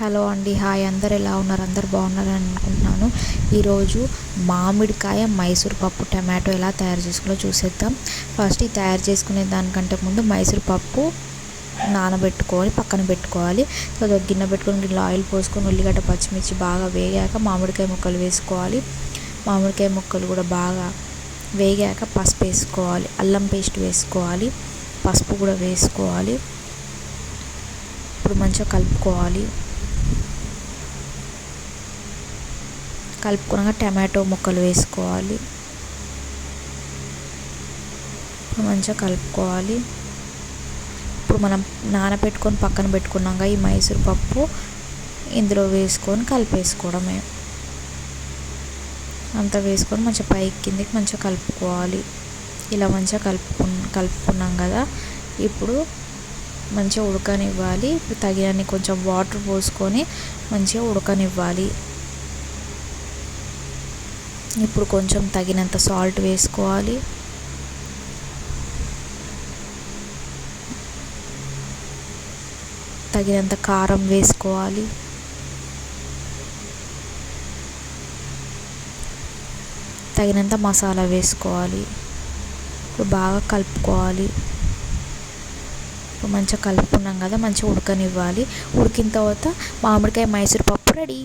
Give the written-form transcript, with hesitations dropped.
Hello అండి, hi. అందరు ఎలా ఉన్నారు? అందరు బాగున్నారని అనుకుంటున్నాను. ఈరోజు మామిడికాయ మైసూర్ పప్పు టమాటో ఎలా తయారు చేసుకోవాలో చూసేద్దాం. ఫస్ట్ ఈ తయారు చేసుకునే దానికంటే ముందు మైసూర్ పప్పు నానబెట్టుకోవాలి, పక్కన పెట్టుకోవాలి. సో గిన్నె పెట్టుకొని గిన్నెలో ఆయిల్ పోసుకొని ఉల్లిగడ్డ పచ్చిమిర్చి బాగా వేగాక మామిడికాయ ముక్కలు వేసుకోవాలి. మామిడికాయ ముక్కలు కూడా బాగా వేగాక పసుపు వేసుకోవాలి, అల్లం పేస్ట్ వేసుకోవాలి, పసుపు కూడా వేసుకోవాలి. ఇప్పుడు మంచిగా కలుపుకున్నాక టమాటో ముక్కలు వేసుకోవాలి. ఇప్పుడు మంచిగా కలుపుకోవాలి. ఇప్పుడు మనం నానబెట్టుకొని పక్కన పెట్టుకున్నాక ఈ మైసూర్ పప్పు ఇందులో వేసుకొని కలిపేసుకోవడమే. అంతా వేసుకొని మంచిగా పైకి కిందికి మంచిగా కలుపుకోవాలి. ఇలా మంచిగా కలుపుకున్నాం కదా. ఇప్పుడు మంచిగా ఉడకనివ్వాలి. ఇప్పుడు తగినన్ని కొంచెం వాటర్ పోసుకొని మంచిగా ఉడకనివ్వాలి. ఇప్పుడు కొంచెం తగినంత సాల్ట్ వేసుకోవాలి. తగినంత కారం వేసుకోవాలి. తగినంత మసాలా వేసుకోవాలి. ఇప్పుడు బాగా కలుపుకోవాలి. ఇప్పుడు మంచిగా కలుపుకున్నాం కదా, మంచిగా ఉడకనివ్వాలి. ఉడికిన తర్వాత మామిడికాయ మైసూర్ పప్పు రెడీ.